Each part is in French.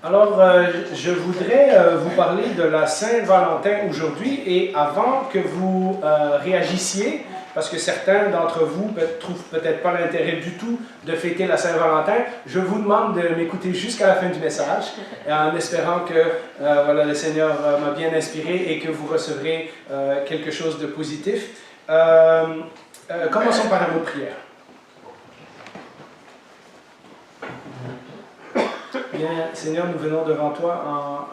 Alors, je voudrais vous parler de la Saint-Valentin aujourd'hui et avant que vous réagissiez, parce que certains d'entre vous trouvent peut-être pas l'intérêt du tout de fêter la Saint-Valentin, je vous demande de m'écouter jusqu'à la fin du message, en espérant que voilà, le Seigneur m'a bien inspiré et que vous recevrez quelque chose de positif. Commençons par un mot de prière. Bien, Seigneur, nous venons devant toi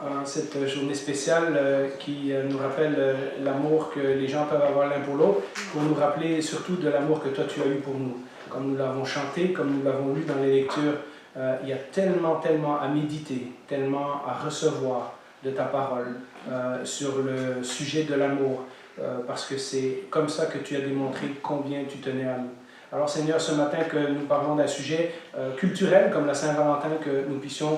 en cette journée spéciale qui nous rappelle l'amour que les gens peuvent avoir l'un pour l'autre, pour nous rappeler surtout de l'amour que toi tu as eu pour nous. Comme nous l'avons chanté, comme nous l'avons lu dans les lectures, il y a tellement à méditer, tellement à recevoir de ta parole sur le sujet de l'amour, parce que c'est comme ça que tu as démontré combien tu tenais à nous. Alors Seigneur, ce matin que nous parlons d'un sujet culturel comme la Saint-Valentin, que nous puissions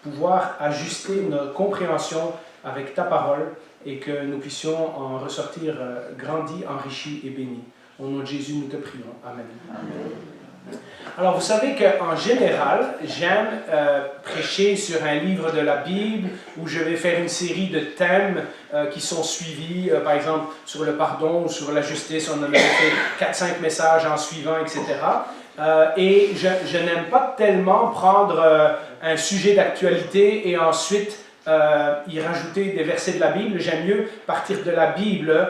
pouvoir ajuster notre compréhension avec ta parole et que nous puissions en ressortir grandis, enrichis et bénis. Au nom de Jésus, nous te prions. Amen. Amen. Alors, vous savez qu'en général, j'aime prêcher sur un livre de la Bible où je vais faire une série de thèmes qui sont suivis, par exemple, sur le pardon ou sur la justice. On en avait fait 4-5 messages en suivant, etc. Et je n'aime pas tellement prendre un sujet d'actualité et ensuite y rajouter des versets de la Bible. J'aime mieux partir de la Bible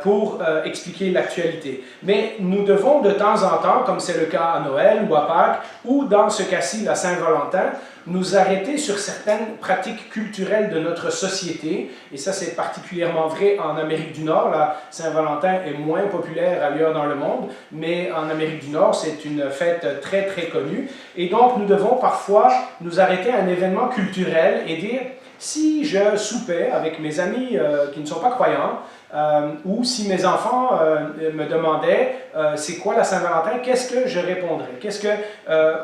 pour expliquer l'actualité. Mais nous devons de temps en temps, comme c'est le cas à Noël ou à Pâques, ou dans ce cas-ci, la Saint-Valentin, nous arrêter sur certaines pratiques culturelles de notre société. Et ça, c'est particulièrement vrai en Amérique du Nord. La Saint-Valentin est moins populaire ailleurs dans le monde, mais en Amérique du Nord, c'est une fête très connue. Et donc, nous devons parfois nous arrêter à un événement culturel et dire: si je soupais avec mes amis qui ne sont pas croyants, ou si mes enfants me demandaient c'est quoi la Saint-Valentin, qu'est-ce que je répondrais?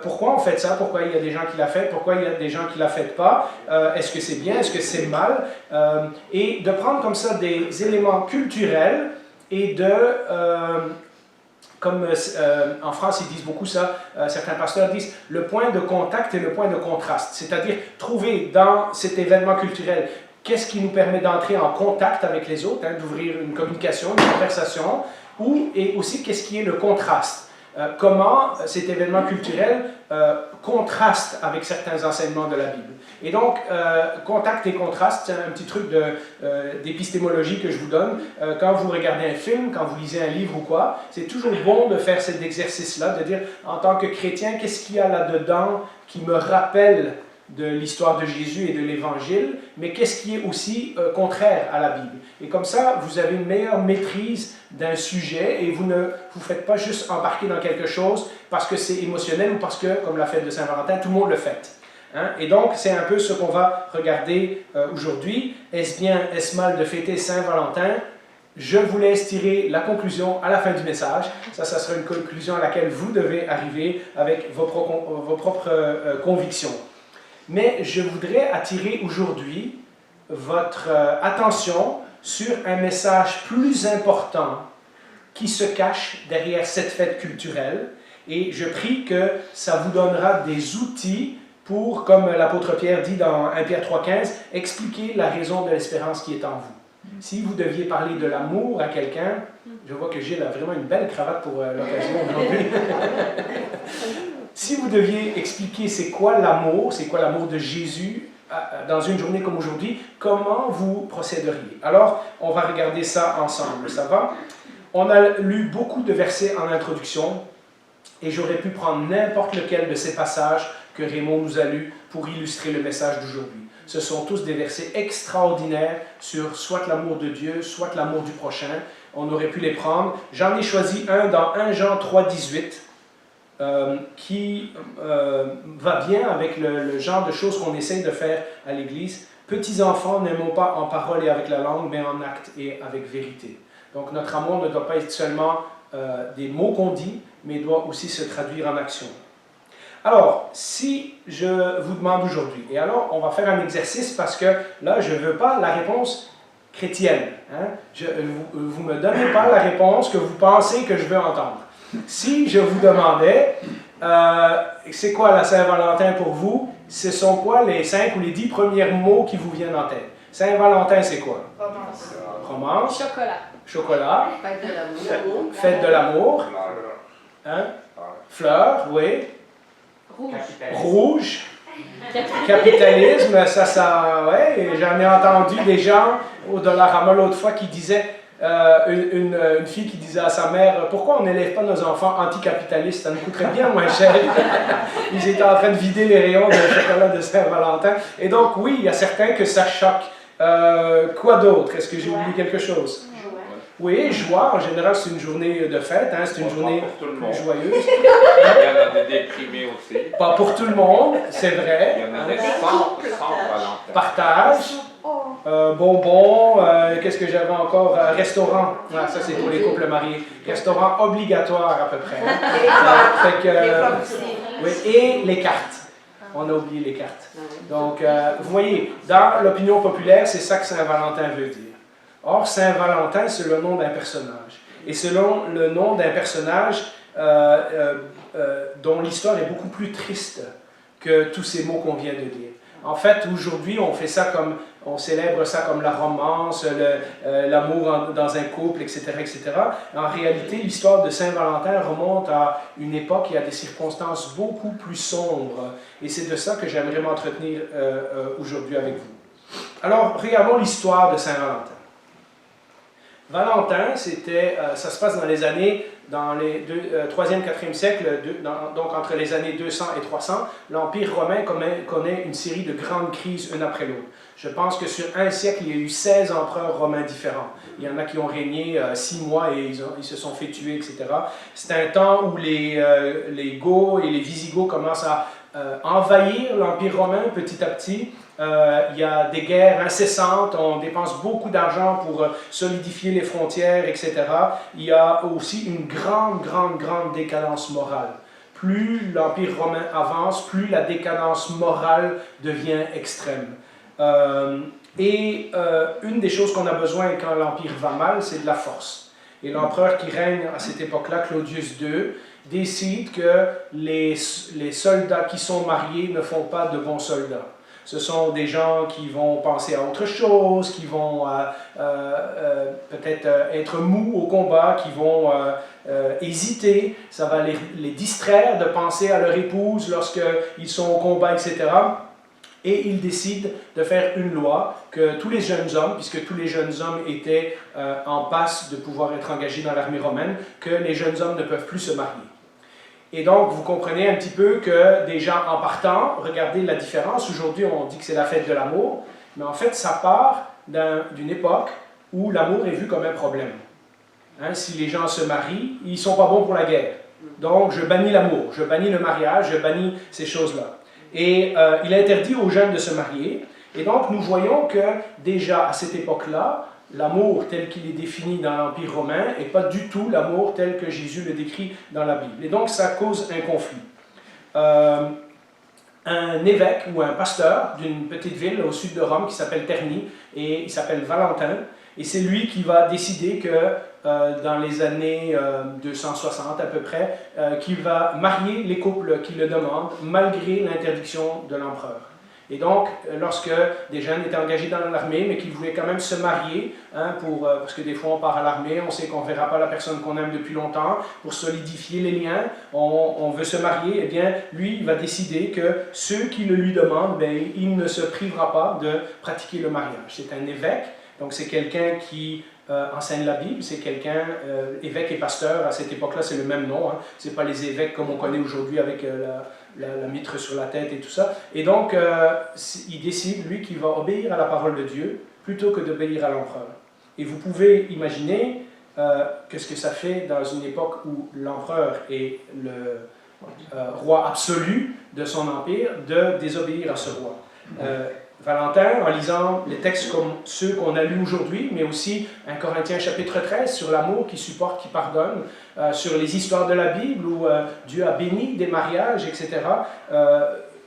Pourquoi on fait ça? Pourquoi il y a des gens qui la fêtent? Pourquoi il y a des gens qui la fêtent pas? Est-ce que c'est bien? Est-ce que c'est mal? Et de prendre comme ça des éléments culturels et de... Comme en France, ils disent beaucoup ça, certains pasteurs disent le point de contact et le point de contraste. C'est-à-dire trouver dans cet événement culturel qu'est-ce qui nous permet d'entrer en contact avec les autres, d'ouvrir une communication, une conversation, et aussi qu'est-ce qui est le contraste. Comment cet événement culturel contraste avec certains enseignements de la Bible. Et donc, contact et contraste, c'est un petit truc d'épistémologie que je vous donne. Quand vous regardez un film, quand vous lisez un livre ou quoi, c'est toujours bon de faire cet exercice-là, de dire, en tant que chrétien, qu'est-ce qu'il y a là-dedans qui me rappelle de l'histoire de Jésus et de l'Évangile, mais qu'est-ce qui est aussi contraire à la Bible. Et comme ça, vous avez une meilleure maîtrise d'un sujet et vous ne vous faites pas juste embarquer dans quelque chose parce que c'est émotionnel ou parce que, comme la fête de Saint-Valentin, tout le monde le fête. Et donc, c'est un peu ce qu'on va regarder aujourd'hui. Est-ce bien, est-ce mal de fêter Saint-Valentin? Je vous laisse tirer la conclusion à la fin du message. Ça sera une conclusion à laquelle vous devez arriver avec vos propres convictions. Mais je voudrais attirer aujourd'hui votre attention sur un message plus important qui se cache derrière cette fête culturelle. Et je prie que ça vous donnera des outils pour, comme l'apôtre Pierre dit dans 1 Pierre 3,15, expliquer la raison de l'espérance qui est en vous. Si vous deviez parler de l'amour à quelqu'un, je vois que Gilles a vraiment une belle cravate pour l'occasion aujourd'hui. Si vous deviez expliquer c'est quoi l'amour de Jésus dans une journée comme aujourd'hui, comment vous procéderiez? Alors, on va regarder ça ensemble, ça va? On a lu beaucoup de versets en introduction et j'aurais pu prendre n'importe lequel de ces passages que Raymond nous a lus pour illustrer le message d'aujourd'hui. Ce sont tous des versets extraordinaires sur soit l'amour de Dieu, soit l'amour du prochain. On aurait pu les prendre. J'en ai choisi un dans 1 Jean 3,18. Qui va bien avec le genre de choses qu'on essaye de faire à l'Église. Petits enfants, n'aimons pas en parole et avec la langue, mais en acte et avec vérité. Donc notre amour ne doit pas être seulement des mots qu'on dit, mais doit aussi se traduire en action. Alors, si je vous demande aujourd'hui, et alors on va faire un exercice parce que là, je ne veux pas la réponse chrétienne. Vous ne me donnez pas la réponse que vous pensez que je veux entendre. Si je vous demandais, c'est quoi la Saint-Valentin pour vous? Ce sont quoi les 5 ou les 10 premiers mots qui vous viennent en tête? Saint-Valentin, c'est quoi? Romance. Romance. Chocolat. Chocolat. Fête de l'amour. Fête de l'amour. Hein? Fleurs, oui. Rouge. Rouge. Capitalisme, ouais, j'en ai entendu des gens au Dollarama l'autre fois qui disaient, une fille qui disait à sa mère, pourquoi on n'élève pas nos enfants anticapitalistes, ça nous coûterait bien moins cher. Ils étaient en train de vider les rayons de chocolat de Saint-Valentin. Et donc oui, il y a certains que ça choque. Quoi d'autre? Est-ce que j'ai oublié quelque chose? Oui, joie, en général, c'est une journée de fête, hein, c'est une journée plus joyeuse. Il y en a des déprimés aussi. Pas pour tout le monde, c'est vrai. Il y en a des sans Valentin. Partage, bonbons, qu'est-ce que j'avais encore? Restaurant, ah, ça c'est pour les couples mariés. Restaurant obligatoire à peu près. Hein. Fait que, oui, et les cartes. On a oublié les cartes. Donc, vous voyez, dans l'opinion populaire, c'est ça que Saint-Valentin veut dire. Or, Saint-Valentin, c'est le nom d'un personnage. Et selon le nom d'un personnage dont l'histoire est beaucoup plus triste que tous ces mots qu'on vient de dire. En fait, aujourd'hui, on fait ça comme, on célèbre ça comme la romance, l'amour dans un couple, etc., etc. En réalité, l'histoire de Saint-Valentin remonte à une époque et à des circonstances beaucoup plus sombres. Et c'est de ça que j'aimerais m'entretenir aujourd'hui avec vous. Alors, regardons l'histoire de Saint-Valentin. Valentin, ça se passe dans les années, dans les 3e, 4e siècle, donc entre les années 200 et 300, l'Empire romain connaît une série de grandes crises une après l'autre. Je pense que sur un siècle, il y a eu 16 empereurs romains différents. Il y en a qui ont régné 6 mois et ils se sont fait tuer, etc. C'est un temps où les Goths et les Visigoths commencent à envahir l'Empire romain petit à petit. Il y a des guerres incessantes, on dépense beaucoup d'argent pour solidifier les frontières, etc. Il y a aussi une grande décadence morale. Plus l'Empire romain avance, plus la décadence morale devient extrême. Une des choses qu'on a besoin quand l'Empire va mal, c'est de la force. Et l'empereur qui règne à cette époque-là, Claudius II, décide que les soldats qui sont mariés ne font pas de bons soldats. Ce sont des gens qui vont penser à autre chose, qui vont peut-être être mous au combat, qui vont hésiter. Ça va les distraire de penser à leur épouse lorsqu'ils sont au combat, etc. Et ils décident de faire une loi que tous les jeunes hommes, puisque tous les jeunes hommes étaient en passe de pouvoir être engagés dans l'armée romaine, que les jeunes hommes ne peuvent plus se marier. Et donc, vous comprenez un petit peu que déjà en partant, regardez la différence. Aujourd'hui, on dit que c'est la fête de l'amour, mais en fait, ça part d'une époque où l'amour est vu comme un problème. Hein, si les gens se marient, ils ne sont pas bons pour la guerre. Donc, je bannis l'amour, je bannis le mariage, je bannis ces choses-là. Et il interdit aux jeunes de se marier. Et donc, nous voyons que déjà à cette époque-là, l'amour tel qu'il est défini dans l'Empire romain n'est pas du tout l'amour tel que Jésus le décrit dans la Bible. Et donc, ça cause un conflit. Un évêque ou un pasteur d'une petite ville au sud de Rome qui s'appelle Terni, et il s'appelle Valentin, et c'est lui qui va décider que dans les années 260 à peu près, qu'il va marier les couples qui le demandent malgré l'interdiction de l'empereur. Et donc, lorsque des jeunes étaient engagés dans l'armée, mais qu'ils voulaient quand même se marier, hein, parce que des fois on part à l'armée, on sait qu'on ne verra pas la personne qu'on aime depuis longtemps, pour solidifier les liens, on veut se marier, eh bien, lui, il va décider que ceux qui le lui demandent, ben, il ne se privera pas de pratiquer le mariage. C'est un évêque, donc c'est quelqu'un qui enseigne la Bible, c'est quelqu'un, évêque et pasteur, à cette époque-là, c'est le même nom, hein. Ce n'est pas les évêques comme on connaît aujourd'hui avec la mitre sur la tête et tout ça. Et donc, il décide, lui, qu'il va obéir à la parole de Dieu plutôt que d'obéir à l'empereur. Et vous pouvez imaginer qu'est-ce que ça fait dans une époque où l'empereur est le roi absolu de son empire, de désobéir à ce roi. Valentin, en lisant les textes comme ceux qu'on a lus aujourd'hui, mais aussi 1 Corinthiens chapitre 13 sur l'amour qui supporte, qui pardonne, sur les histoires de la Bible où Dieu a béni des mariages, etc.,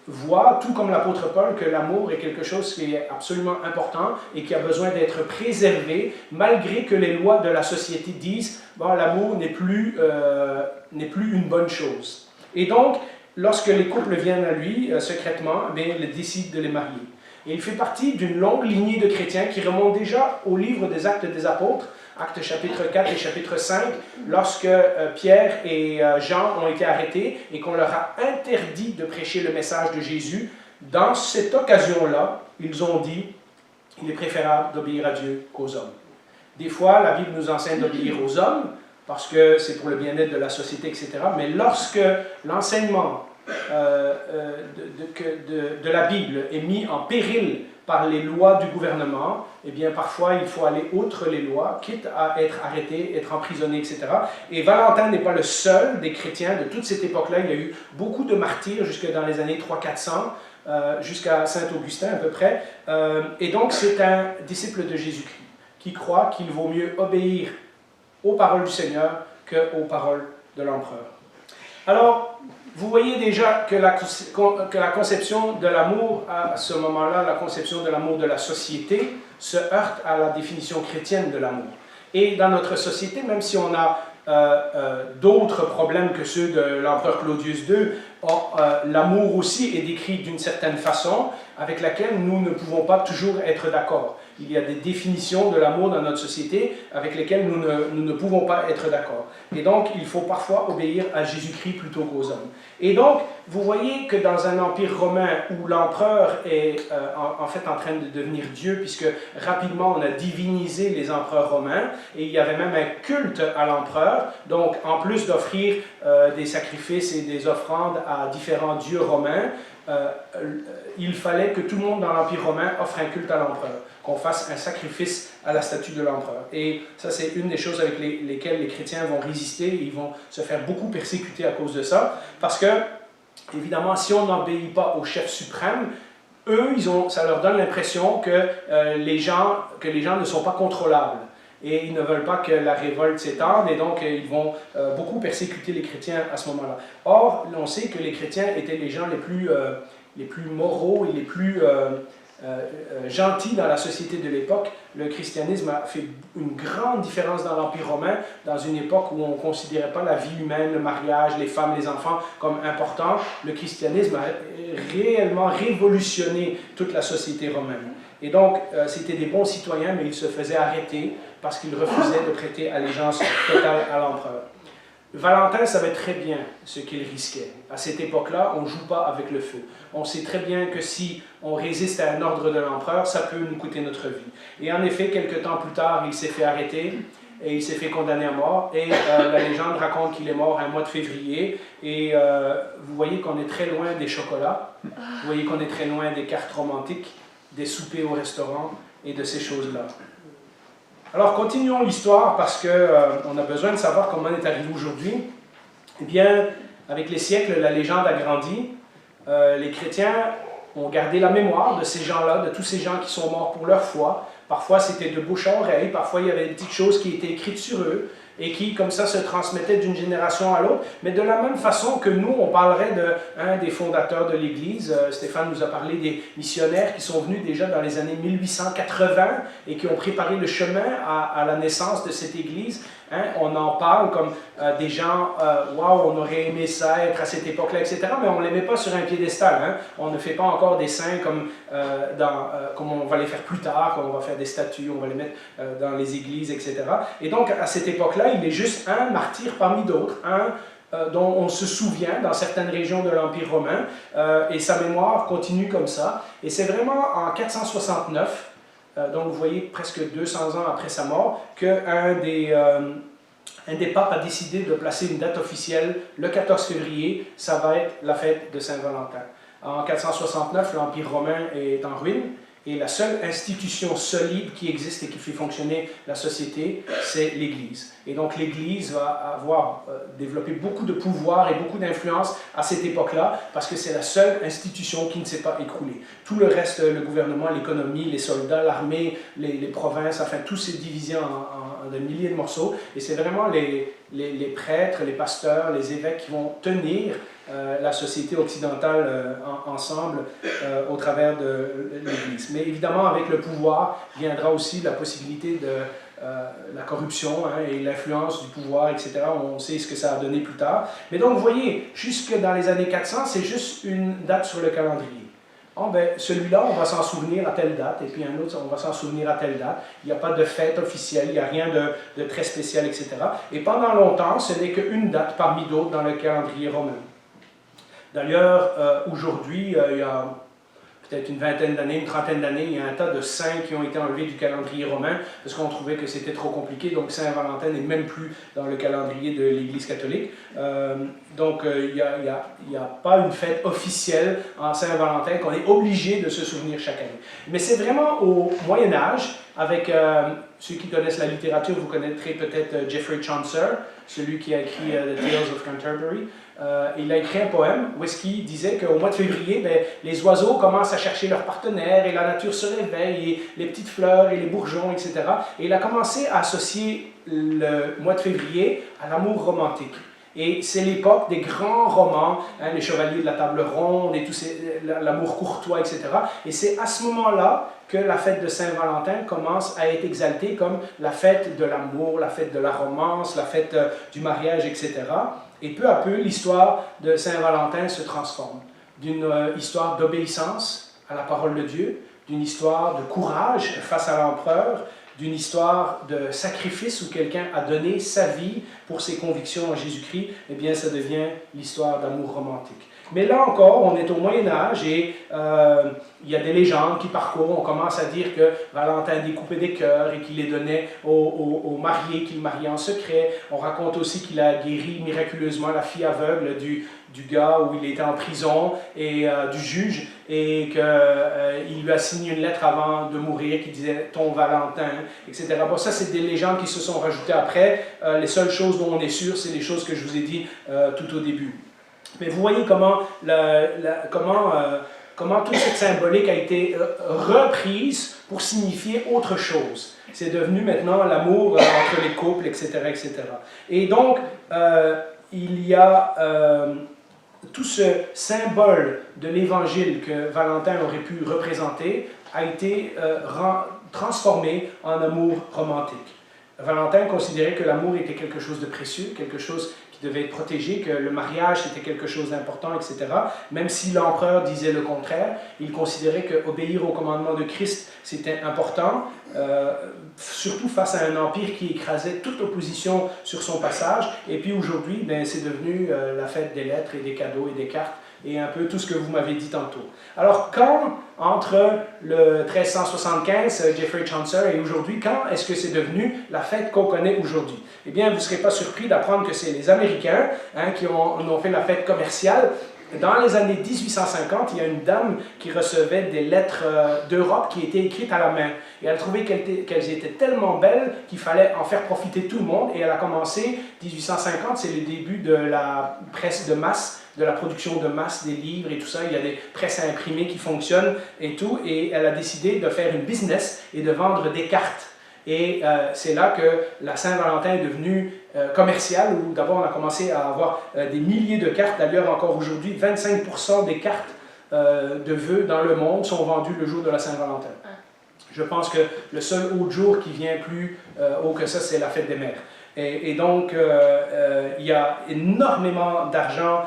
voit, tout comme l'apôtre Paul, que l'amour est quelque chose qui est absolument important et qui a besoin d'être préservé, malgré que les lois de la société disent bon, l'amour n'est plus une bonne chose. Et donc, lorsque les couples viennent à lui, secrètement, il décide de les marier. Et il fait partie d'une longue lignée de chrétiens qui remonte déjà au livre des Actes des Apôtres, Actes chapitre 4 et chapitre 5, lorsque Pierre et Jean ont été arrêtés et qu'on leur a interdit de prêcher le message de Jésus. Dans cette occasion-là, ils ont dit « Il est préférable d'obéir à Dieu qu'aux hommes ». Des fois, la Bible nous enseigne d'obéir aux hommes, parce que c'est pour le bien-être de la société, etc. Mais lorsque l'enseignement de la Bible est mis en péril par les lois du gouvernement, eh bien parfois il faut aller outre les lois, quitte à être arrêté, être emprisonné, etc. Et Valentin n'est pas le seul des chrétiens de toute cette époque-là. Il y a eu beaucoup de martyrs jusque dans les années 300-400, jusqu'à Saint-Augustin à peu près. Et donc c'est un disciple de Jésus-Christ qui croit qu'il vaut mieux obéir aux paroles du Seigneur qu'aux paroles de l'empereur. Alors, vous voyez déjà que la conception de l'amour, à ce moment-là, la conception de l'amour de la société, se heurte à la définition chrétienne de l'amour. Et dans notre société, même si on a d'autres problèmes que ceux de l'empereur Claudius II, l'amour aussi est décrit d'une certaine façon avec laquelle nous ne pouvons pas toujours être d'accord. Il y a des définitions de l'amour dans notre société avec lesquelles nous ne pouvons pas être d'accord. Et donc, il faut parfois obéir à Jésus-Christ plutôt qu'aux hommes. Et donc, vous voyez que dans un empire romain où l'empereur est en fait en train de devenir Dieu, puisque rapidement on a divinisé les empereurs romains, et il y avait même un culte à l'empereur, donc en plus d'offrir des sacrifices et des offrandes à différents dieux romains, il fallait que tout le monde dans l'Empire romain offre un culte à l'empereur, qu'on fasse un sacrifice à la statue de l'empereur. Et ça, c'est une des choses avec lesquelles les chrétiens vont résister, et ils vont se faire beaucoup persécuter à cause de ça, parce que, évidemment, si on n'obéit pas au chef suprême, eux, ça leur donne l'impression que les gens ne sont pas contrôlables. Et ils ne veulent pas que la révolte s'étende, et donc ils vont beaucoup persécuter les chrétiens à ce moment-là. Or, on sait que les chrétiens étaient les gens les plus moraux et les plus gentils dans la société de l'époque. Le christianisme a fait une grande différence dans l'Empire romain, dans une époque où on ne considérait pas la vie humaine, le mariage, les femmes, les enfants comme importants. Le christianisme a réellement révolutionné toute la société romaine. Et donc, c'était des bons citoyens, mais ils se faisaient arrêter parce qu'ils refusaient de prêter allégeance totale à l'empereur. Valentin savait très bien ce qu'il risquait. À cette époque-là, on ne joue pas avec le feu. On sait très bien que si on résiste à un ordre de l'empereur, ça peut nous coûter notre vie. Et en effet, quelques temps plus tard, il s'est fait arrêter et il s'est fait condamner à mort. Et la légende raconte qu'il est mort un mois de février. Et vous voyez qu'on est très loin des chocolats. Vous voyez qu'on est très loin des cartes romantiques, des soupers au restaurant et de ces choses-là. Alors, continuons l'histoire parce qu'on a besoin de savoir comment on est arrivé aujourd'hui. Eh bien, avec les siècles, la légende a grandi. Les chrétiens ont gardé la mémoire de ces gens-là, de tous ces gens qui sont morts pour leur foi. Parfois, c'était de bouche à oreille. Parfois, il y avait des petites choses qui étaient écrites sur eux et qui, comme ça, se transmettaient d'une génération à l'autre. Mais de la même façon que nous, on parlerait d'un des fondateurs de l'Église. Stéphane nous a parlé des missionnaires qui sont venus déjà dans les années 1880 et qui ont préparé le chemin à la naissance de cette Église. Hein, on en parle comme des gens, waouh, on aurait aimé ça, être à cette époque-là, etc. Mais on ne les met pas sur un piédestal. Hein. On ne fait pas encore des saints comme on va les faire plus tard, comme on va faire des statues, on va les mettre dans les églises, etc. Et donc, à cette époque-là, il est juste un martyr parmi d'autres, dont on se souvient dans certaines régions de l'Empire romain, et sa mémoire continue comme ça. Et c'est vraiment en 469, donc vous voyez presque 200 ans après sa mort, qu'un des papes a décidé de placer une date officielle, le 14 février, ça va être la fête de Saint-Valentin. En 469, l'Empire romain est en ruine, et la seule institution solide qui existe et qui fait fonctionner la société, c'est l'Église. Et donc l'Église va avoir développé beaucoup de pouvoir et beaucoup d'influence à cette époque-là, parce que c'est la seule institution qui ne s'est pas écroulée. Tout le reste, le gouvernement, l'économie, les soldats, l'armée, les provinces, enfin tout s'est divisé en de milliers de morceaux. Et c'est vraiment les prêtres, les pasteurs, les évêques qui vont tenir la société occidentale ensemble au travers de l'Église. Mais évidemment, avec le pouvoir viendra aussi la possibilité la corruption et l'influence du pouvoir, etc. On sait ce que ça a donné plus tard. Mais donc, vous voyez, jusque dans les années 400, c'est juste une date sur le calendrier. Celui-là, on va s'en souvenir à telle date, et puis un autre, on va s'en souvenir à telle date. Il n'y a pas de fête officielle, il n'y a rien de très spécial, etc. Et pendant longtemps, ce n'est qu'une date parmi d'autres dans le calendrier romain. D'ailleurs, aujourd'hui, il y a peut-être une vingtaine d'années, une trentaine d'années, il y a un tas de saints qui ont été enlevés du calendrier romain parce qu'on trouvait que c'était trop compliqué. Donc Saint-Valentin n'est même plus dans le calendrier de l'Église catholique. Il n'y a pas une fête officielle en Saint-Valentin qu'on est obligé de se souvenir chaque année. Mais c'est vraiment au Moyen-Âge, avec ceux qui connaissent la littérature, vous connaîtrez peut-être Geoffrey Chaucer, celui qui a écrit The Tales of Canterbury. Il a écrit un poème où est-ce qu'il disait qu'au mois de février, les oiseaux commencent à chercher leur partenaire et la nature se réveille, et les petites fleurs et les bourgeons, etc. Et il a commencé à associer le mois de février à l'amour romantique. Et c'est l'époque des grands romans, les Chevaliers de la Table Ronde, et l'amour courtois, etc. Et c'est à ce moment-là que la fête de Saint-Valentin commence à être exaltée comme la fête de l'amour, la fête de la romance, la fête du mariage, etc. Et peu à peu, l'histoire de Saint-Valentin se transforme d'une histoire d'obéissance à la parole de Dieu, d'une histoire de courage face à l'empereur, d'une histoire de sacrifice où quelqu'un a donné sa vie pour ses convictions en Jésus-Christ. Eh bien, ça devient l'histoire d'amour romantique. Mais là encore, on est au Moyen-Âge et il y a des légendes qui parcourent. On commence à dire que Valentin découpait des cœurs et qu'il les donnait aux mariés, qu'il mariait en secret. On raconte aussi qu'il a guéri miraculeusement la fille aveugle du gars où il était en prison et du juge, et qu'il lui a signé une lettre avant de mourir qui disait « ton Valentin », etc. Bon, ça, c'est des légendes qui se sont rajoutées après. Les seules choses dont on est sûr, c'est les choses que je vous ai dit tout au début. Mais vous voyez comment toute cette symbolique a été reprise pour signifier autre chose. C'est devenu maintenant l'amour entre les couples, etc., etc. Et donc, il y a tout ce symbole de l'Évangile que Valentin aurait pu représenter a été transformé en amour romantique. Valentin considérait que l'amour était quelque chose de précieux, quelque chose qui devait être protégé, que le mariage c'était quelque chose d'important, etc. Même si l'empereur disait le contraire, il considérait qu'obéir au commandement de Christ c'était important, surtout face à un empire qui écrasait toute opposition sur son passage. Et puis aujourd'hui, c'est devenu la fête des lettres et des cadeaux et des cartes, et un peu tout ce que vous m'avez dit tantôt. Alors, quand, entre le 1375, Geoffrey Chaucer, et aujourd'hui, quand est-ce que c'est devenu la fête qu'on connaît aujourd'hui? Eh bien, vous ne serez pas surpris d'apprendre que c'est les Américains qui ont fait la fête commerciale. Dans les années 1850, il y a une dame qui recevait des lettres d'Europe qui étaient écrites à la main. Et elle trouvait qu'elles étaient tellement belles qu'il fallait en faire profiter tout le monde. Et elle a commencé, 1850, c'est le début de la presse de masse, de la production de masse des livres et tout ça. Il y a des presses à imprimer qui fonctionnent et tout. Et elle a décidé de faire une business et de vendre des cartes. Et c'est là que la Saint-Valentin est devenue commerciale, où d'abord on a commencé à avoir des milliers de cartes. D'ailleurs, encore aujourd'hui, 25% des cartes de vœux dans le monde sont vendues le jour de la Saint-Valentin. Je pense que le seul autre jour qui vient plus haut que ça, c'est la fête des mères. Et donc, il y a énormément d'argent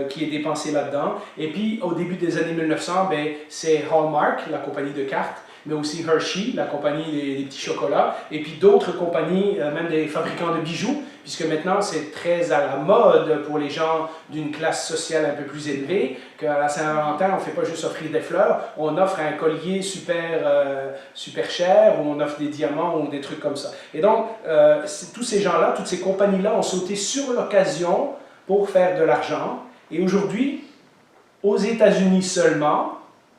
qui est dépensé là-dedans. Et puis, au début des années 1900, c'est Hallmark, la compagnie de cartes, mais aussi Hershey, la compagnie des petits chocolats, et puis d'autres compagnies, même des fabricants de bijoux, puisque maintenant c'est très à la mode pour les gens d'une classe sociale un peu plus élevée, qu'à la Saint-Valentin, on ne fait pas juste offrir des fleurs, on offre un collier super cher, ou on offre des diamants ou des trucs comme ça. Et donc, tous ces gens-là, toutes ces compagnies-là ont sauté sur l'occasion pour faire de l'argent, et aujourd'hui, aux États-Unis seulement,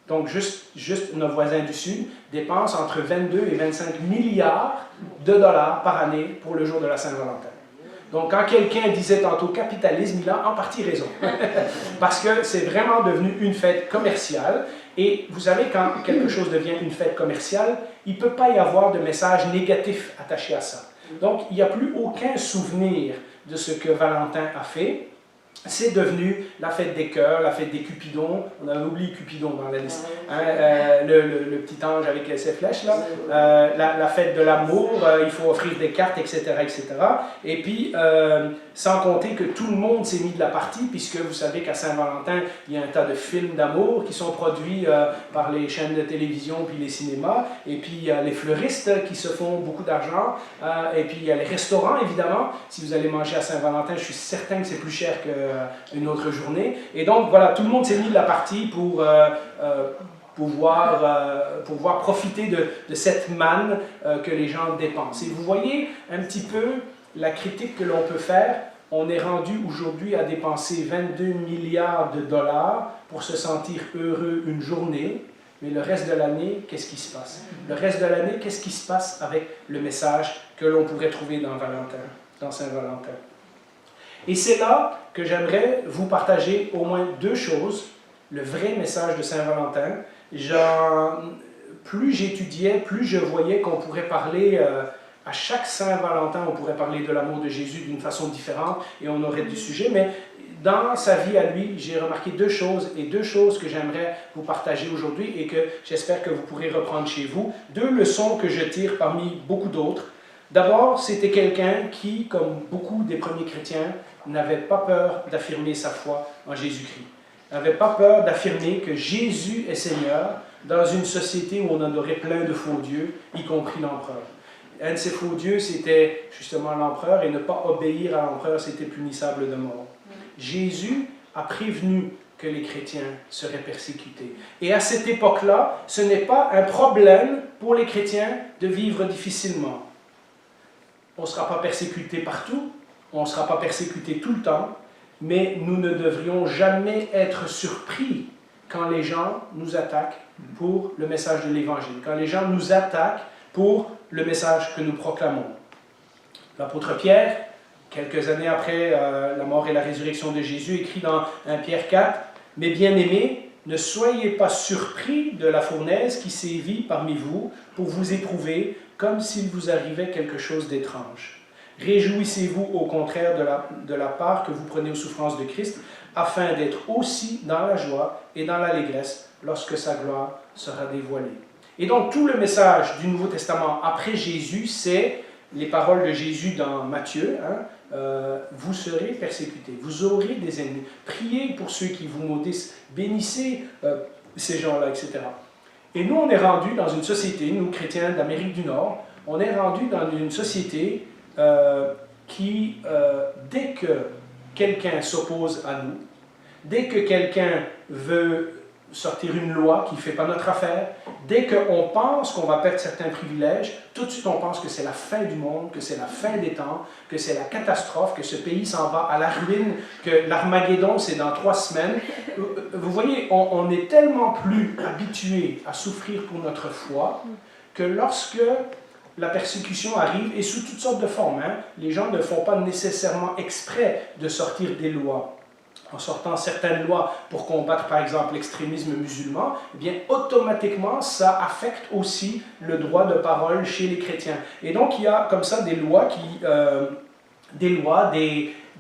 donc juste nos voisins du Sud, dépensent entre 22 et 25 milliards de dollars par année pour le jour de la Saint-Valentin. Donc quand quelqu'un disait tantôt capitalisme, il a en partie raison. Parce que c'est vraiment devenu une fête commerciale. Et vous savez, quand quelque chose devient une fête commerciale, il ne peut pas y avoir de message négatif attaché à ça. Donc il n'y a plus aucun souvenir de ce que Valentin a fait. c'est devenu la fête des cœurs, la fête des Cupidons. On avait oublié Cupidon dans la liste. Hein, le petit ange avec ses flèches, là. La fête de l'amour, il faut offrir des cartes, etc. etc. Et puis, sans compter que tout le monde s'est mis de la partie, puisque vous savez qu'à Saint-Valentin, il y a un tas de films d'amour qui sont produits par les chaînes de télévision puis les cinémas. Et puis, il y a les fleuristes qui se font beaucoup d'argent. Et puis, il y a les restaurants, évidemment. Si vous allez manger à Saint-Valentin, je suis certain que c'est plus cher qu'une autre journée. Et donc, voilà, tout le monde s'est mis de la partie pour pouvoir profiter de cette manne que les gens dépensent. Et vous voyez un petit peu la critique que l'on peut faire. On est rendu aujourd'hui à dépenser 22 milliards de dollars pour se sentir heureux une journée, mais le reste de l'année, qu'est-ce qui se passe? Le reste de l'année, qu'est-ce qui se passe avec le message que l'on pourrait trouver dans Saint-Valentin? Et c'est là que j'aimerais vous partager au moins deux choses. Le vrai message de Saint-Valentin. Plus j'étudiais, plus je voyais qu'on pourrait parler, à chaque Saint-Valentin, on pourrait parler de l'amour de Jésus d'une façon différente et on aurait du sujet, mais dans sa vie à lui, j'ai remarqué deux choses que j'aimerais vous partager aujourd'hui et que j'espère que vous pourrez reprendre chez vous. Deux leçons que je tire parmi beaucoup d'autres. D'abord, c'était quelqu'un qui, comme beaucoup des premiers chrétiens, n'avait pas peur d'affirmer sa foi en Jésus-Christ. N'avait pas peur d'affirmer que Jésus est Seigneur dans une société où on en aurait plein de faux dieux, y compris l'empereur. Un de ces faux dieux, c'était justement l'empereur, et ne pas obéir à l'empereur, c'était punissable de mort. Jésus a prévenu que les chrétiens seraient persécutés. Et à cette époque-là, ce n'est pas un problème pour les chrétiens de vivre difficilement. On ne sera pas persécuté partout, on ne sera pas persécuté tout le temps, mais nous ne devrions jamais être surpris quand les gens nous attaquent pour le message de l'Évangile, quand les gens nous attaquent pour le message que nous proclamons. L'apôtre Pierre, quelques années après la mort et la résurrection de Jésus, écrit dans 1 Pierre 4, « Mes bien-aimés, ne soyez pas surpris de la fournaise qui sévit parmi vous pour vous éprouver comme s'il vous arrivait quelque chose d'étrange. Réjouissez-vous au contraire de la part que vous prenez aux souffrances de Christ, afin d'être aussi dans la joie et dans l'allégresse lorsque sa gloire sera dévoilée. » Et donc tout le message du Nouveau Testament après Jésus, c'est les paroles de Jésus dans Matthieu, vous serez persécutés, vous aurez des ennemis, priez pour ceux qui vous maudissent, bénissez ces gens-là, etc. Et nous, on est rendu dans une société, nous chrétiens d'Amérique du Nord, on est rendu dans une société qui, dès que quelqu'un s'oppose à nous, dès que quelqu'un veut sortir une loi qui ne fait pas notre affaire, dès qu'on pense qu'on va perdre certains privilèges, tout de suite on pense que c'est la fin du monde, que c'est la fin des temps, que c'est la catastrophe, que ce pays s'en va à la ruine, que l'Armageddon c'est dans 3 semaines. Vous voyez, on est tellement plus habitué à souffrir pour notre foi que lorsque la persécution arrive, et sous toutes sortes de formes, les gens ne font pas nécessairement exprès de sortir des lois. En sortant certaines lois pour combattre, par exemple, l'extrémisme musulman, eh bien, automatiquement, ça affecte aussi le droit de parole chez les chrétiens. Et donc, il y a comme ça des lois,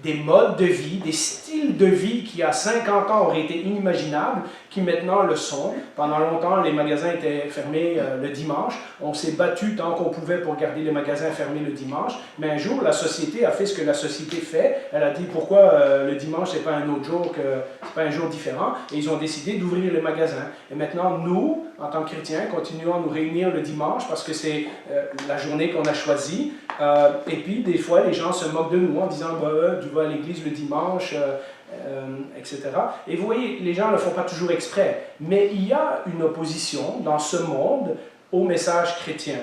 des modes de vie, des styles de vie qui, à 50 ans, auraient été inimaginables, qui maintenant le sont. Pendant longtemps, les magasins étaient fermés le dimanche. On s'est battu tant qu'on pouvait pour garder les magasins fermés le dimanche. Mais un jour, la société a fait ce que la société fait. Elle a dit pourquoi le dimanche, c'est pas un autre jour, c'est pas un jour différent. Et ils ont décidé d'ouvrir les magasins. Et maintenant, nous, en tant que chrétiens, continuons à nous réunir le dimanche parce que c'est la journée qu'on a choisie. Et puis, des fois, les gens se moquent de nous en disant tu vas à l'église le dimanche, etc. Et vous voyez, les gens ne le font pas toujours exprès. Mais il y a une opposition dans ce monde au message chrétien.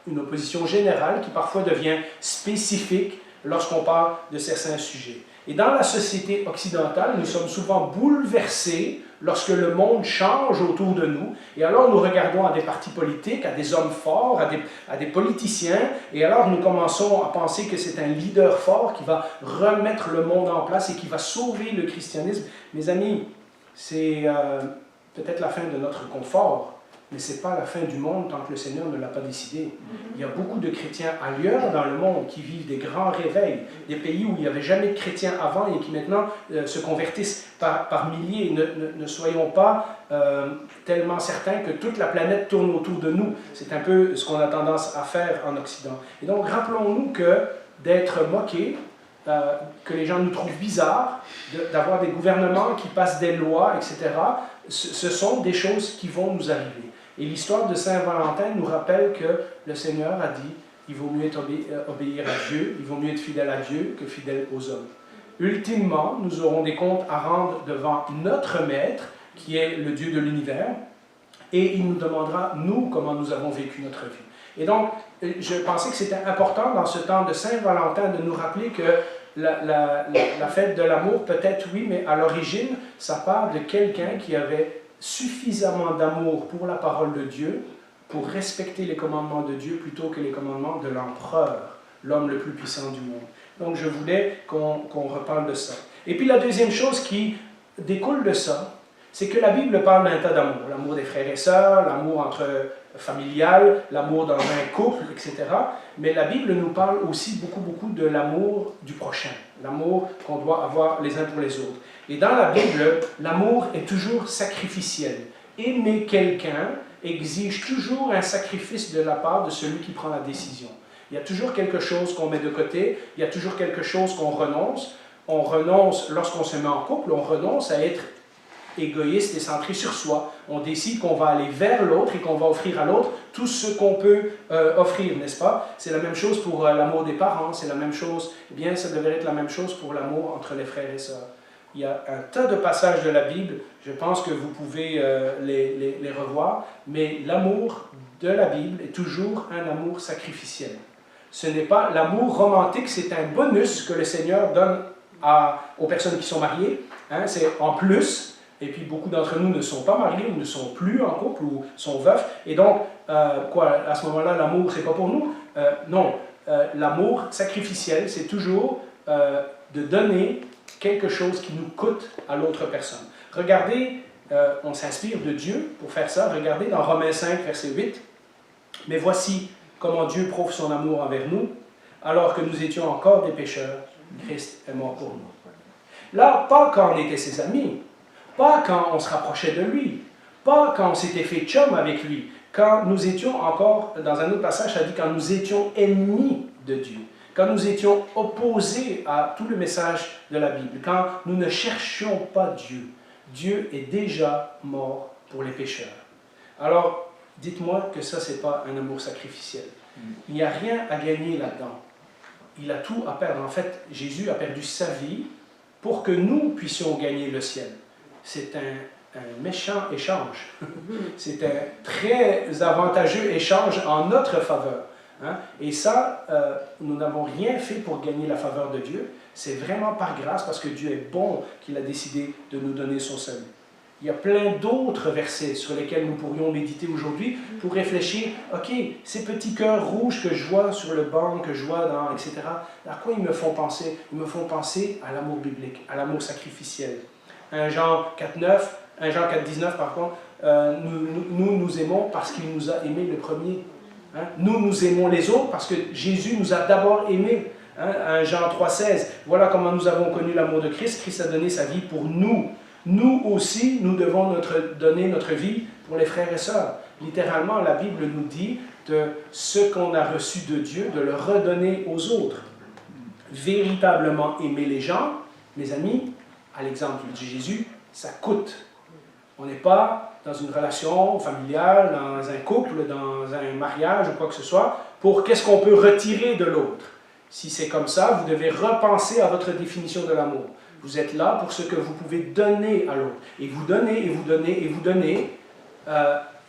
Une opposition générale qui parfois devient spécifique lorsqu'on parle de certains sujets. Et dans la société occidentale, nous sommes souvent bouleversés lorsque le monde change autour de nous. Et alors nous regardons à des partis politiques, à des hommes forts, à des politiciens, et alors nous commençons à penser que c'est un leader fort qui va remettre le monde en place et qui va sauver le christianisme. Mes amis, c'est peut-être la fin de notre confort, mais ce n'est pas la fin du monde tant que le Seigneur ne l'a pas décidé. Il y a beaucoup de chrétiens ailleurs dans le monde qui vivent des grands réveils, des pays où il n'y avait jamais de chrétiens avant et qui maintenant se convertissent par milliers. Ne soyons pas tellement certains que toute la planète tourne autour de nous. C'est un peu ce qu'on a tendance à faire en Occident. Et donc rappelons-nous que d'être moqués, que les gens nous trouvent bizarres, d'avoir des gouvernements qui passent des lois, etc., ce sont des choses qui vont nous arriver. Et l'histoire de Saint-Valentin nous rappelle que le Seigneur a dit il vaut mieux obéir à Dieu, il vaut mieux être fidèle à Dieu que fidèle aux hommes. Ultimement, nous aurons des comptes à rendre devant notre Maître, qui est le Dieu de l'univers, et il nous demandera, nous, comment nous avons vécu notre vie. Et donc, je pensais que c'était important dans ce temps de Saint-Valentin de nous rappeler que la fête de l'amour, peut-être oui, mais à l'origine, ça part de quelqu'un qui avait suffisamment d'amour pour la parole de Dieu pour respecter les commandements de Dieu plutôt que les commandements de l'empereur, l'homme le plus puissant du monde. Donc je voulais qu'on reparle de ça. Et puis la deuxième chose qui découle de ça, c'est que la Bible parle d'un tas d'amour. L'amour des frères et sœurs, l'amour entre familial, l'amour dans un couple, etc. Mais la Bible nous parle aussi beaucoup de l'amour du prochain, l'amour qu'on doit avoir les uns pour les autres. Et dans la Bible, l'amour est toujours sacrificiel. Aimer quelqu'un exige toujours un sacrifice de la part de celui qui prend la décision. Il y a toujours quelque chose qu'on met de côté, il y a toujours quelque chose qu'on renonce. On renonce, lorsqu'on se met en couple, on renonce à être égoïste et centré sur soi. On décide qu'on va aller vers l'autre et qu'on va offrir à l'autre tout ce qu'on peut offrir, n'est-ce pas? C'est la même chose pour l'amour des parents, c'est la même chose, eh bien ça devrait être la même chose pour l'amour entre les frères et sœurs. Il y a un tas de passages de la Bible, je pense que vous pouvez les revoir, mais l'amour de la Bible est toujours un amour sacrificiel. Ce n'est pas l'amour romantique, c'est un bonus que le Seigneur donne aux personnes qui sont mariées, hein, c'est en plus. Et puis beaucoup d'entre nous ne sont pas mariés ou ne sont plus en couple ou sont veufs. Et donc, à ce moment-là, l'amour, c'est pas pour nous? Non, l'amour sacrificiel, c'est toujours de donner quelque chose qui nous coûte à l'autre personne. Regardez, on s'inspire de Dieu pour faire ça. Regardez dans Romains 5, verset 8. « Mais voici comment Dieu prouve son amour envers nous, alors que nous étions encore des pécheurs, Christ est mort pour nous. » Là, pas quand on était ses amis, pas quand on se rapprochait de lui, pas quand on s'était fait chum avec lui, quand nous étions encore, dans un autre passage, ça dit quand nous étions ennemis de Dieu, quand nous étions opposés à tout le message de la Bible, quand nous ne cherchions pas Dieu. Dieu est déjà mort pour les pécheurs. Alors, dites-moi que ça, ce n'est pas un amour sacrificiel. Il n'y a rien à gagner là-dedans. Il a tout à perdre. En fait, Jésus a perdu sa vie pour que nous puissions gagner le ciel. C'est un méchant échange. C'est un très avantageux échange en notre faveur. Hein? Et ça, nous n'avons rien fait pour gagner la faveur de Dieu. C'est vraiment par grâce, parce que Dieu est bon, qu'il a décidé de nous donner son salut. Il y a plein d'autres versets sur lesquels nous pourrions méditer aujourd'hui pour réfléchir, ok, ces petits cœurs rouges que je vois sur le banc, que je vois dans, etc., à quoi ils me font penser? Ils me font penser à l'amour biblique, à l'amour sacrificiel. 1 Jean 4,19, par contre, nous aimons parce qu'il nous a aimés le premier. Hein? Nous aimons les autres parce que Jésus nous a d'abord aimés. Hein? 1 Jean 3,16, voilà comment nous avons connu l'amour de Christ. Christ a donné sa vie pour nous. Nous aussi, nous devons donner notre vie pour les frères et sœurs. Littéralement, la Bible nous dit de ce qu'on a reçu de Dieu, de le redonner aux autres. Véritablement aimer les gens, mes amis, à l'exemple de Jésus, ça coûte. On n'est pas dans une relation familiale, dans un couple, dans un mariage ou quoi que ce soit, pour qu'est-ce qu'on peut retirer de l'autre. Si c'est comme ça, vous devez repenser à votre définition de l'amour. Vous êtes là pour ce que vous pouvez donner à l'autre. Et vous donnez, et vous donnez, et vous donnez,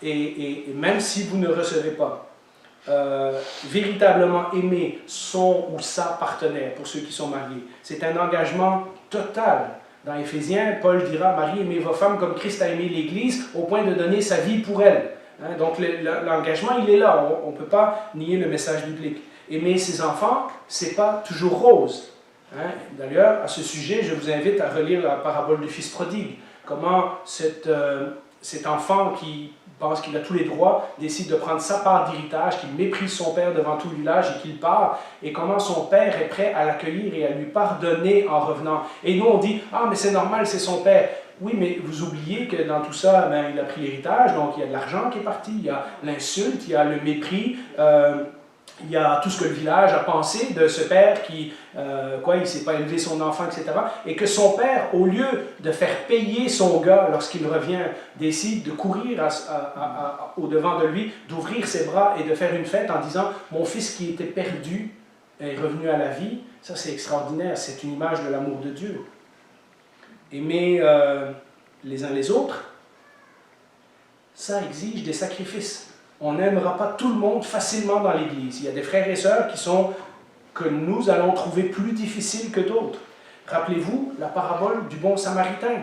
et même si vous ne recevez pas. Véritablement aimer son ou sa partenaire, pour ceux qui sont mariés. C'est un engagement total. Dans Éphésiens, Paul dira, « Marie, aimez vos femmes comme Christ a aimé l'Église, au point de donner sa vie pour elle. » Hein, donc l'engagement, il est là. On ne peut pas nier le message biblique. Aimer ses enfants, ce n'est pas toujours rose. Hein? D'ailleurs, à ce sujet, je vous invite à relire la parabole du fils prodigue. Comment cet enfant qui pense qu'il a tous les droits, décide de prendre sa part d'héritage, qu'il méprise son père devant tout le village et qu'il part, et comment son père est prêt à l'accueillir et à lui pardonner en revenant. Et nous on dit, ah mais c'est normal, c'est son père. Oui, mais vous oubliez que dans tout ça, ben, il a pris l'héritage, donc il y a de l'argent qui est parti, il y a l'insulte, il y a le mépris, il y a tout ce que le village a pensé de ce père qui, il ne sait pas élever son enfant, etc. Et que son père, au lieu de faire payer son gars lorsqu'il revient, décide de courir au-devant de lui, d'ouvrir ses bras et de faire une fête en disant « Mon fils qui était perdu est revenu à la vie ». Ça, c'est extraordinaire, c'est une image de l'amour de Dieu. Aimer les uns les autres, ça exige des sacrifices. On n'aimera pas tout le monde facilement dans l'Église. Il y a des frères et sœurs que nous allons trouver plus difficiles que d'autres. Rappelez-vous la parabole du bon samaritain.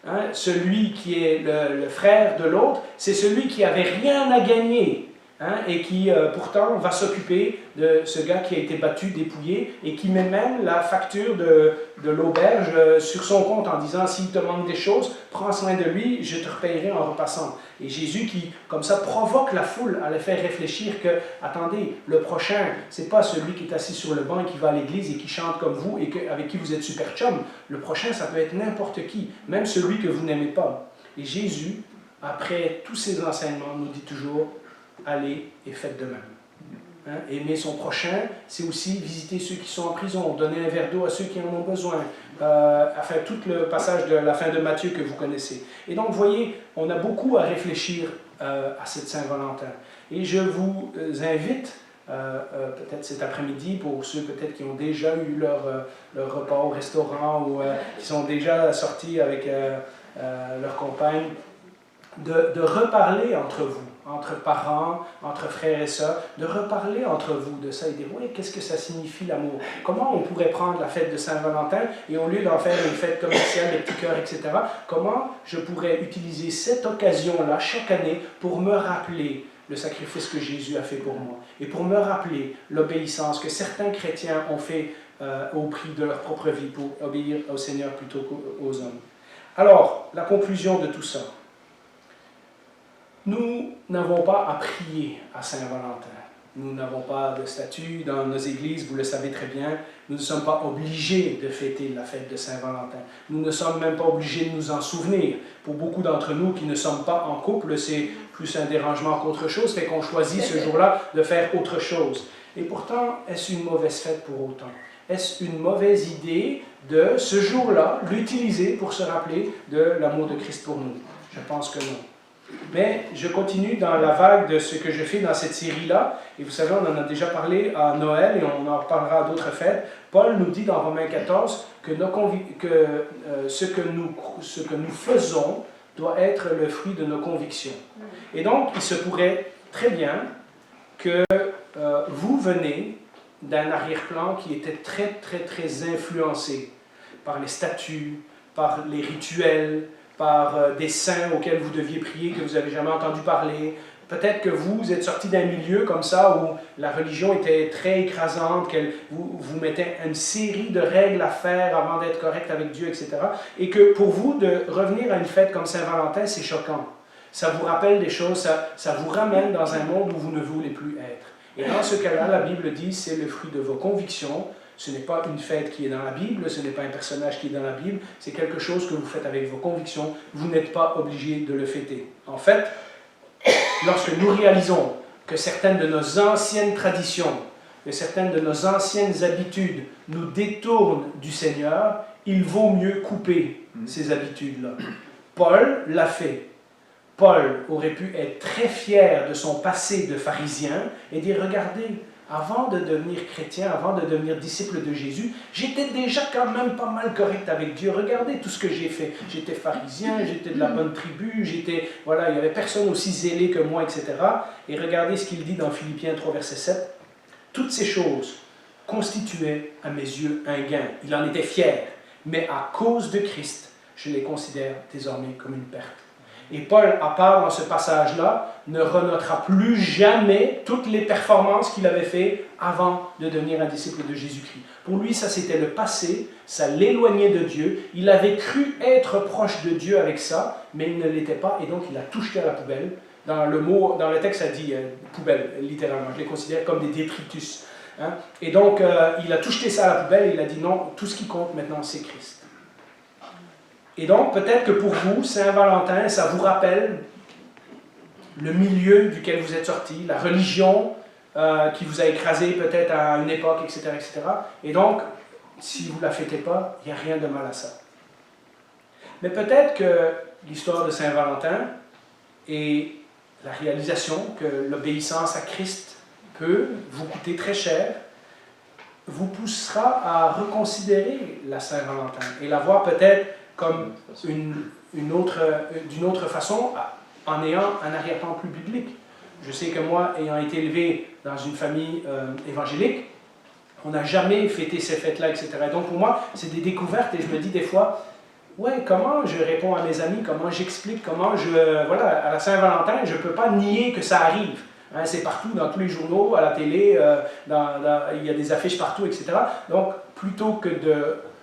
Hein? Celui qui est le frère de l'autre, c'est celui qui n'avait rien à gagner. Hein, et qui pourtant va s'occuper de ce gars qui a été battu, dépouillé, et qui met même la facture de l'auberge sur son compte en disant « S'il te manque des choses, prends soin de lui, je te repayerai en repassant ». Et Jésus qui, comme ça, provoque la foule à les faire réfléchir que « Attendez, le prochain, c'est pas celui qui est assis sur le banc et qui va à l'église et qui chante comme vous et avec qui vous êtes super chum. Le prochain, ça peut être n'importe qui, même celui que vous n'aimez pas. » Et Jésus, après tous ces enseignements, nous dit toujours allez et faites de même. Hein? Aimer son prochain, c'est aussi visiter ceux qui sont en prison, donner un verre d'eau à ceux qui en ont besoin. Enfin, tout le passage de la fin de Matthieu que vous connaissez. Et donc, vous voyez, on a beaucoup à réfléchir à cette Saint-Valentin. Et je vous invite, peut-être cet après-midi, pour ceux peut-être qui ont déjà eu leur repas au restaurant ou qui sont déjà sortis avec leur compagne, de reparler entre vous, entre parents, entre frères et sœurs, de reparler entre vous de ça et dire, oui, qu'est-ce que ça signifie l'amour? Comment on pourrait prendre la fête de Saint-Valentin et au lieu d'en faire une fête commerciale, des petits cœurs, etc., comment je pourrais utiliser cette occasion-là chaque année pour me rappeler le sacrifice que Jésus a fait pour moi et pour me rappeler l'obéissance que certains chrétiens ont fait au prix de leur propre vie pour obéir au Seigneur plutôt qu'aux hommes. Alors, la conclusion de tout ça. Nous n'avons pas à prier à Saint-Valentin. Nous n'avons pas de statue dans nos églises, vous le savez très bien. Nous ne sommes pas obligés de fêter la fête de Saint-Valentin. Nous ne sommes même pas obligés de nous en souvenir. Pour beaucoup d'entre nous qui ne sommes pas en couple, c'est plus un dérangement qu'autre chose, fait qu'on choisit ce jour-là de faire autre chose. Et pourtant, est-ce une mauvaise fête pour autant? Est-ce une mauvaise idée de, ce jour-là, l'utiliser pour se rappeler de l'amour de Christ pour nous? Je pense que non. Mais je continue dans la vague de ce que je fais dans cette série-là. Et vous savez, on en a déjà parlé à Noël et on en reparlera à d'autres fêtes. Paul nous dit dans Romains 14 que, ce que nous faisons doit être le fruit de nos convictions. Et donc, il se pourrait très bien que vous venez d'un arrière-plan qui était très, très, très influencé par les statuts, par les rituels, par des saints auxquels vous deviez prier, que vous n'avez jamais entendu parler. Peut-être que vous êtes sorti d'un milieu comme ça où la religion était très écrasante, vous mettez une série de règles à faire avant d'être correct avec Dieu, etc. Et que pour vous, de revenir à une fête comme Saint-Valentin, c'est choquant. Ça vous rappelle des choses, ça vous ramène dans un monde où vous ne voulez plus être. Et dans ce cas-là, la Bible dit c'est le fruit de vos convictions. Ce n'est pas une fête qui est dans la Bible, ce n'est pas un personnage qui est dans la Bible, c'est quelque chose que vous faites avec vos convictions. Vous n'êtes pas obligé de le fêter. En fait, lorsque nous réalisons que certaines de nos anciennes traditions, que certaines de nos anciennes habitudes nous détournent du Seigneur, il vaut mieux couper ces habitudes-là. Paul l'a fait. Paul aurait pu être très fier de son passé de pharisien et dire, regardez, avant de devenir chrétien, avant de devenir disciple de Jésus, j'étais déjà quand même pas mal correct avec Dieu. Regardez tout ce que j'ai fait. J'étais pharisien, j'étais de la bonne tribu, voilà, il n'y avait personne aussi zélé que moi, etc. Et regardez ce qu'il dit dans Philippiens 3, verset 7. Toutes ces choses constituaient à mes yeux un gain. Il en était fier. Mais à cause de Christ, je les considère désormais comme une perte. Et Paul, à part dans ce passage-là, ne renotera plus jamais toutes les performances qu'il avait faites avant de devenir un disciple de Jésus-Christ. Pour lui, ça c'était le passé, ça l'éloignait de Dieu. Il avait cru être proche de Dieu avec ça, mais il ne l'était pas, et donc il a tout jeté à la poubelle. Dans le texte, ça dit poubelle, littéralement. Je les considère comme des détritus. Hein? Et donc, il a tout jeté ça à la poubelle et il a dit non, tout ce qui compte maintenant, c'est Christ. Et donc, peut-être que pour vous, Saint-Valentin, ça vous rappelle le milieu duquel vous êtes sorti, la religion qui vous a écrasé peut-être à une époque, etc., etc. Et donc, si vous ne la fêtez pas, il n'y a rien de mal à ça. Mais peut-être que l'histoire de Saint-Valentin et la réalisation que l'obéissance à Christ peut vous coûter très cher, vous poussera à reconsidérer la Saint-Valentin et la voir peut-être comme d'une autre façon, en ayant un arrière-plan plus biblique. Je sais que moi, ayant été élevé dans une famille évangélique, on n'a jamais fêté ces fêtes-là, etc. Et donc pour moi, c'est des découvertes et je me dis des fois, ouais, comment je réponds à mes amis, comment j'explique, voilà, à la Saint-Valentin, je ne peux pas nier que ça arrive. Hein, c'est partout, dans tous les journaux, à la télé, il y a des affiches partout, etc. Donc, plutôt que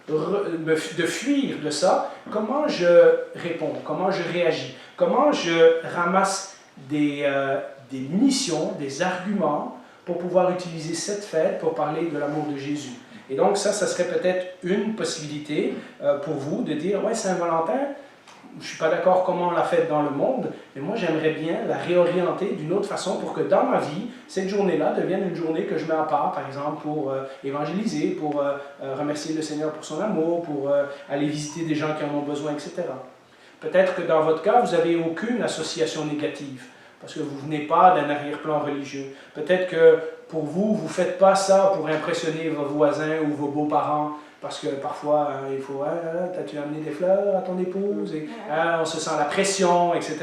de fuir de ça, comment je réponds, comment je réagis, comment je ramasse des munitions, des arguments pour pouvoir utiliser cette fête pour parler de l'amour de Jésus. Et donc ça serait peut-être une possibilité pour vous de dire, ouais, Saint-Valentin, je ne suis pas d'accord comment on la fête dans le monde, mais moi j'aimerais bien la réorienter d'une autre façon pour que dans ma vie, cette journée-là devienne une journée que je mets à part, par exemple, pour évangéliser, pour remercier le Seigneur pour son amour, pour aller visiter des gens qui en ont besoin, etc. Peut-être que dans votre cas, vous n'avez aucune association négative, parce que vous ne venez pas d'un arrière-plan religieux. Peut-être que pour vous, vous ne faites pas ça pour impressionner vos voisins ou vos beaux-parents, parce que parfois, il faut « T'as-tu amené des fleurs à ton épouse ?» et on se sent la pression, etc.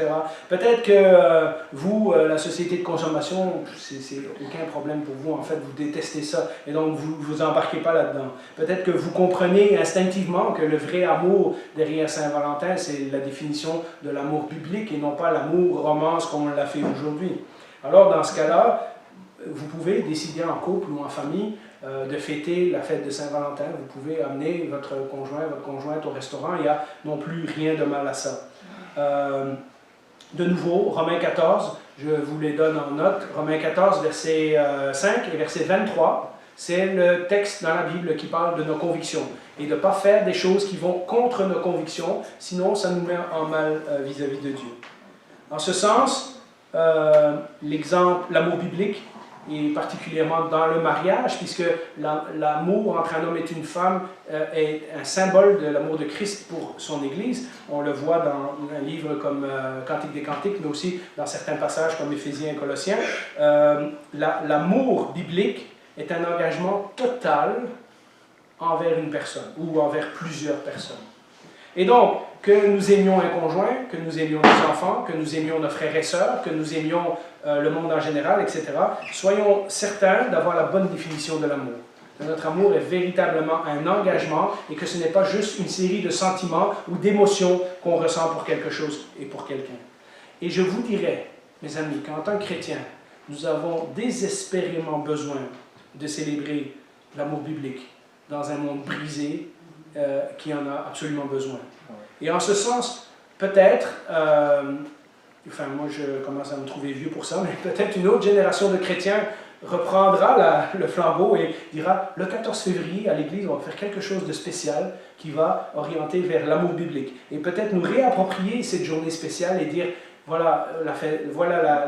Peut-être que vous, la société de consommation, c'est aucun problème pour vous. En fait, vous détestez ça et donc vous ne vous embarquez pas là-dedans. Peut-être que vous comprenez instinctivement que le vrai amour derrière Saint-Valentin, c'est la définition de l'amour biblique et non pas l'amour romance comme on l'a fait aujourd'hui. Alors, dans ce cas-là, vous pouvez décider en couple ou en famille de fêter la fête de Saint-Valentin. Vous pouvez amener votre conjointe au restaurant. Il n'y a non plus rien de mal à ça. De nouveau, Romains 14, je vous les donne en note. Romains 14, verset 5 et verset 23, c'est le texte dans la Bible qui parle de nos convictions. Et de ne pas faire des choses qui vont contre nos convictions, sinon ça nous met en mal vis-à-vis de Dieu. En ce sens, l'exemple, l'amour biblique, et particulièrement dans le mariage, puisque l'amour entre un homme et une femme est un symbole de l'amour de Christ pour son Église. On le voit dans un livre comme Cantique des Cantiques, mais aussi dans certains passages comme Éphésiens et Colossiens. L'amour biblique est un engagement total envers une personne ou envers plusieurs personnes. Et donc, que nous aimions un conjoint, que nous aimions nos enfants, que nous aimions nos frères et sœurs, que nous aimions le monde en général, etc., soyons certains d'avoir la bonne définition de l'amour. Que notre amour est véritablement un engagement et que ce n'est pas juste une série de sentiments ou d'émotions qu'on ressent pour quelque chose et pour quelqu'un. Et je vous dirais, mes amis, qu'en tant que chrétiens, nous avons désespérément besoin de célébrer l'amour biblique dans un monde brisé qui en a absolument besoin. Et en ce sens, peut-être, moi je commence à me trouver vieux pour ça, mais peut-être une autre génération de chrétiens reprendra le flambeau et dira, le 14 février, à l'Église, on va faire quelque chose de spécial qui va orienter vers l'amour biblique. Et peut-être nous réapproprier cette journée spéciale et dire, voilà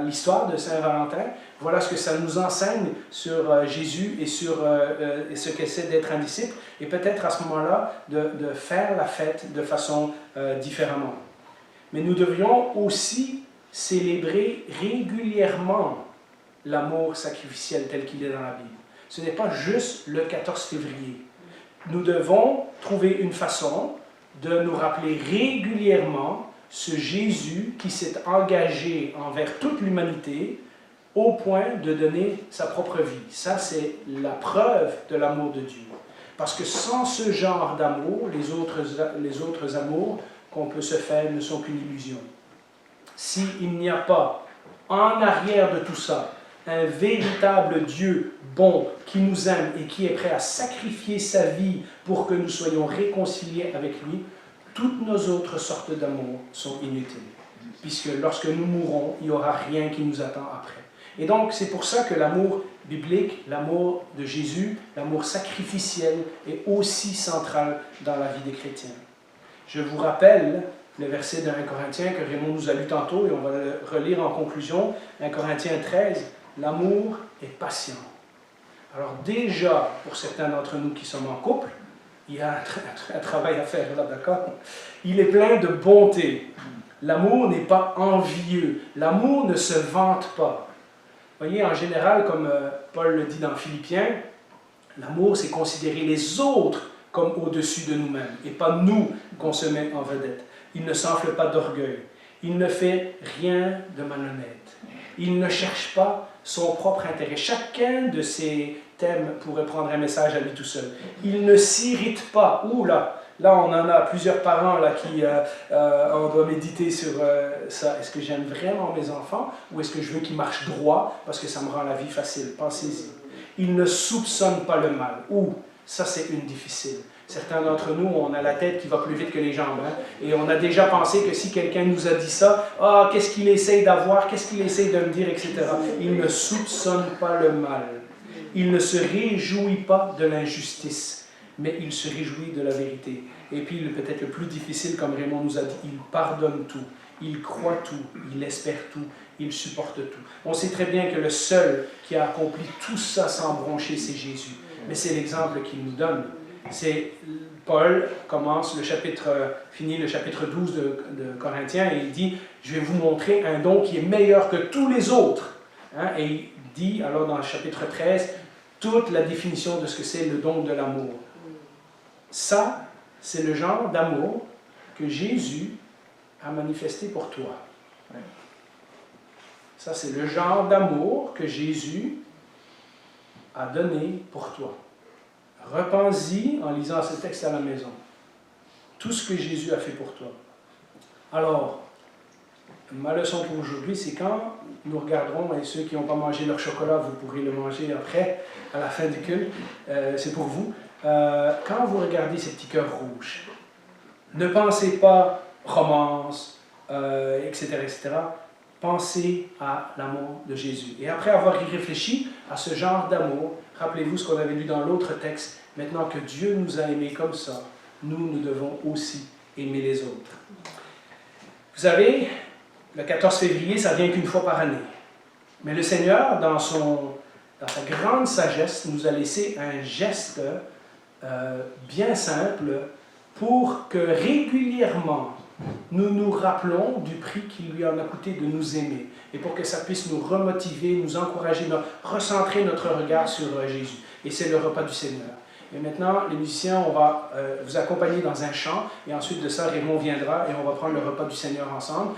l'histoire de Saint-Valentin, voilà ce que ça nous enseigne sur Jésus et sur ce que c'est d'être un disciple, et peut-être à ce moment-là de faire la fête de façon différemment. Mais nous devrions aussi célébrer régulièrement l'amour sacrificiel tel qu'il est dans la Bible. Ce n'est pas juste le 14 février. Nous devons trouver une façon de nous rappeler régulièrement ce Jésus qui s'est engagé envers toute l'humanité au point de donner sa propre vie. Ça, c'est la preuve de l'amour de Dieu. Parce que sans ce genre d'amour, les autres amours qu'on peut se faire ne sont qu'une illusion. S'il n'y a pas en arrière de tout ça un véritable Dieu bon qui nous aime et qui est prêt à sacrifier sa vie pour que nous soyons réconciliés avec lui, toutes nos autres sortes d'amour sont inutiles. puisque lorsque nous mourrons, il n'y aura rien qui nous attend après. Et donc, c'est pour ça que l'amour biblique, l'amour de Jésus, l'amour sacrificiel est aussi central dans la vie des chrétiens. Je vous rappelle le verset de 1 Corinthiens que Raymond nous a lu tantôt et on va le relire en conclusion. 1 Corinthiens 13, l'amour est patient. Alors déjà, pour certains d'entre nous qui sommes en couple, il y a un travail à faire là, d'accord? Il est plein de bonté. L'amour n'est pas envieux. L'amour ne se vante pas. Vous voyez, en général, comme Paul le dit dans Philippiens, l'amour, c'est considérer les autres comme au-dessus de nous-mêmes et pas nous qu'on se met en vedette. Il ne s'enfle pas d'orgueil. Il ne fait rien de malhonnête. Il ne cherche pas son propre intérêt. Chacun de ces thèmes pourrait prendre un message à lui tout seul. Il ne s'irrite pas. Ouh là, là on en a plusieurs parents là, qui on doit méditer sur ça. Est-ce que j'aime vraiment mes enfants ou est-ce que je veux qu'ils marchent droit parce que ça me rend la vie facile? Pensez-y. Il ne soupçonne pas le mal. Ouh, ça c'est une difficile. Certains d'entre nous, on a la tête qui va plus vite que les jambes. Hein? Et on a déjà pensé que si quelqu'un nous a dit ça, « Ah, qu'est-ce qu'il essaye d'avoir? Qu'est-ce qu'il essaye de me dire? » etc. Il ne soupçonne pas le mal. Il ne se réjouit pas de l'injustice, mais il se réjouit de la vérité. Et puis, peut-être le plus difficile, comme Raymond nous a dit, il pardonne tout, il croit tout, il espère tout, il supporte tout. On sait très bien que le seul qui a accompli tout ça sans broncher, c'est Jésus. Mais c'est l'exemple qu'il nous donne. C'est Paul commence finit le chapitre 12 de Corinthiens et il dit « Je vais vous montrer un don qui est meilleur que tous les autres. Hein? » Et il dit alors dans le chapitre 13 toute la définition de ce que c'est le don de l'amour. Ça, c'est le genre d'amour que Jésus a manifesté pour toi. Ça, c'est le genre d'amour que Jésus a donné pour toi. Repens-y en lisant ce texte à la maison. Tout ce que Jésus a fait pour toi. Alors, ma leçon pour aujourd'hui, c'est quand nous regarderons, et ceux qui n'ont pas mangé leur chocolat, vous pourrez le manger après, à la fin du culte, c'est pour vous. Quand vous regardez ces petits cœurs rouges, ne pensez pas romance, etc., etc. Pensez à l'amour de Jésus. Et après avoir y réfléchi à ce genre d'amour, rappelez-vous ce qu'on avait lu dans l'autre texte. Maintenant que Dieu nous a aimés comme ça, nous devons aussi aimer les autres. Vous savez, le 14 février, ça vient qu'une fois par année. Mais le Seigneur, dans sa grande sagesse, nous a laissé un geste bien simple pour que régulièrement, nous nous rappelons du prix qu'il lui en a coûté de nous aimer. Et pour que ça puisse nous remotiver, nous encourager, recentrer notre regard sur Jésus. Et c'est le repas du Seigneur. Et maintenant, les musiciens, on va vous accompagner dans un chant. Et ensuite de ça, Raymond viendra et on va prendre le repas du Seigneur ensemble.